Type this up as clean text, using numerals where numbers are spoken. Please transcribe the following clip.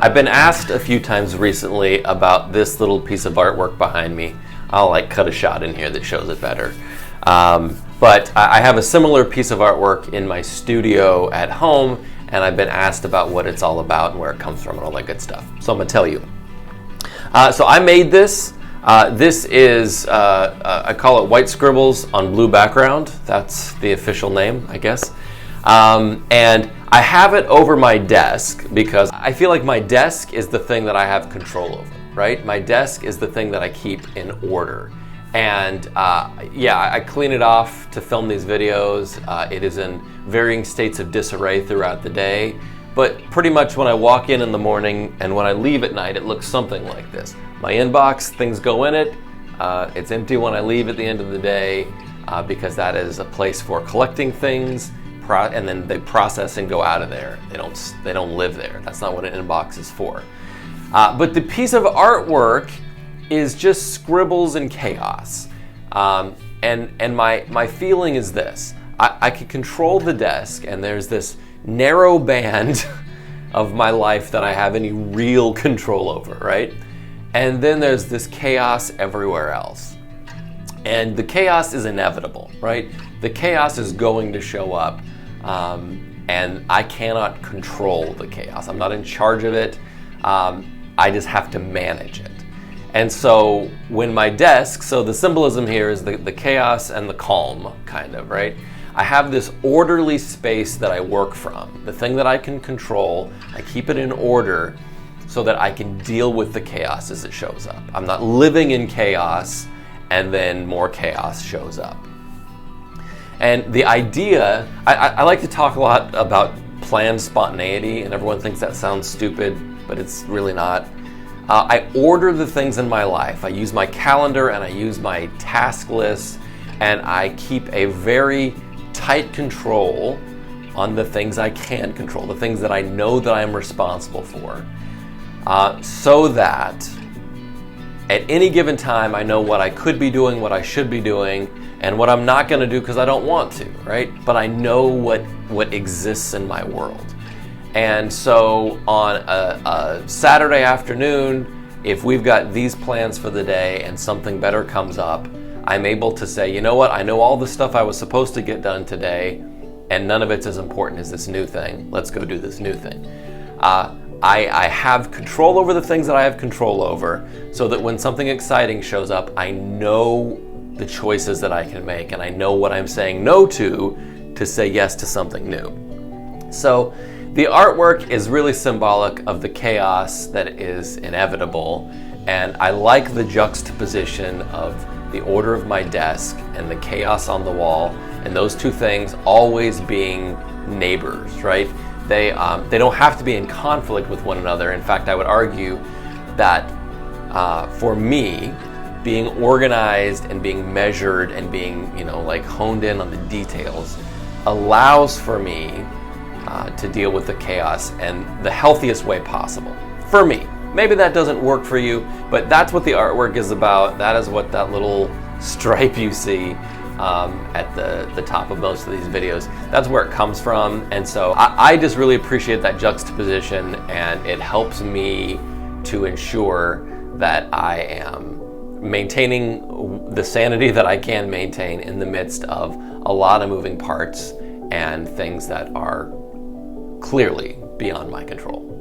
I've been asked a few times recently about this little piece of artwork behind me. I'll like cut a shot in here that shows it better. But I have a similar piece of artwork in my studio at home, and I've been asked about what it's all about and where it comes from and all that good stuff. So I'm gonna tell you. So I made this. This is, I call it white scribbles on blue background. That's the official name, I guess. And I have it over my desk because I feel like my desk is the thing that I have control over, right? My desk is the thing that I keep in order. And yeah, I clean it off to film these videos. It is in varying states of disarray throughout the day. But pretty much when I walk in the morning and when I leave at night, it looks something like this. My inbox, things go in it. It's empty when I leave at the end of the day because that is a place for collecting things, and then they process and go out of there. They don't live there. That's not what an inbox is for. But the piece of artwork is just scribbles and chaos. And my feeling is this. I can control the desk, and there's this narrow band of my life that I have any real control over, right? And then there's this chaos everywhere else. And the chaos is inevitable, right? The chaos is going to show up, and I cannot control the chaos. I'm not in charge of it. I just have to manage it. And so when my desk, so the symbolism here is the chaos and the calm, kind of, right? I have this orderly space that I work from. The thing that I can control, I keep it in order so that I can deal with the chaos as it shows up. I'm not living in chaos and then more chaos shows up. And the idea, I like to talk a lot about planned spontaneity, and everyone thinks that sounds stupid, but it's really not. I order the things in my life. I use my calendar and I use my task list, and I keep a very tight control on the things I can control, the things that I know that I'm responsible for, so that at any given time I know what I could be doing, what I should be doing, and what I'm not going to do because I don't want to, right? But I know what exists in my world. And so on a Saturday afternoon, if we've got these plans for the day and something better comes up, I'm able to say, you know what, I know all the stuff I was supposed to get done today, and none of it's as important as this new thing. Let's go do this new thing. I have control over the things that I have control over, so that when something exciting shows up, I know the choices that I can make, and I know what I'm saying no to say yes to something new. So the artwork is really symbolic of the chaos that is inevitable, and I like the juxtaposition of the order of my desk and the chaos on the wall, and those two things always being neighbors, right? They don't have to be in conflict with one another. In fact, I would argue that for me, being organized and being measured and being, like honed in on the details allows for me to deal with the chaos in the healthiest way possible for me. Maybe that doesn't work for you, but that's what the artwork is about. That is what that little stripe you see at the top of most of these videos, that's where it comes from. And so I just really appreciate that juxtaposition, and it helps me to ensure that I am maintaining the sanity that I can maintain in the midst of a lot of moving parts and things that are clearly beyond my control.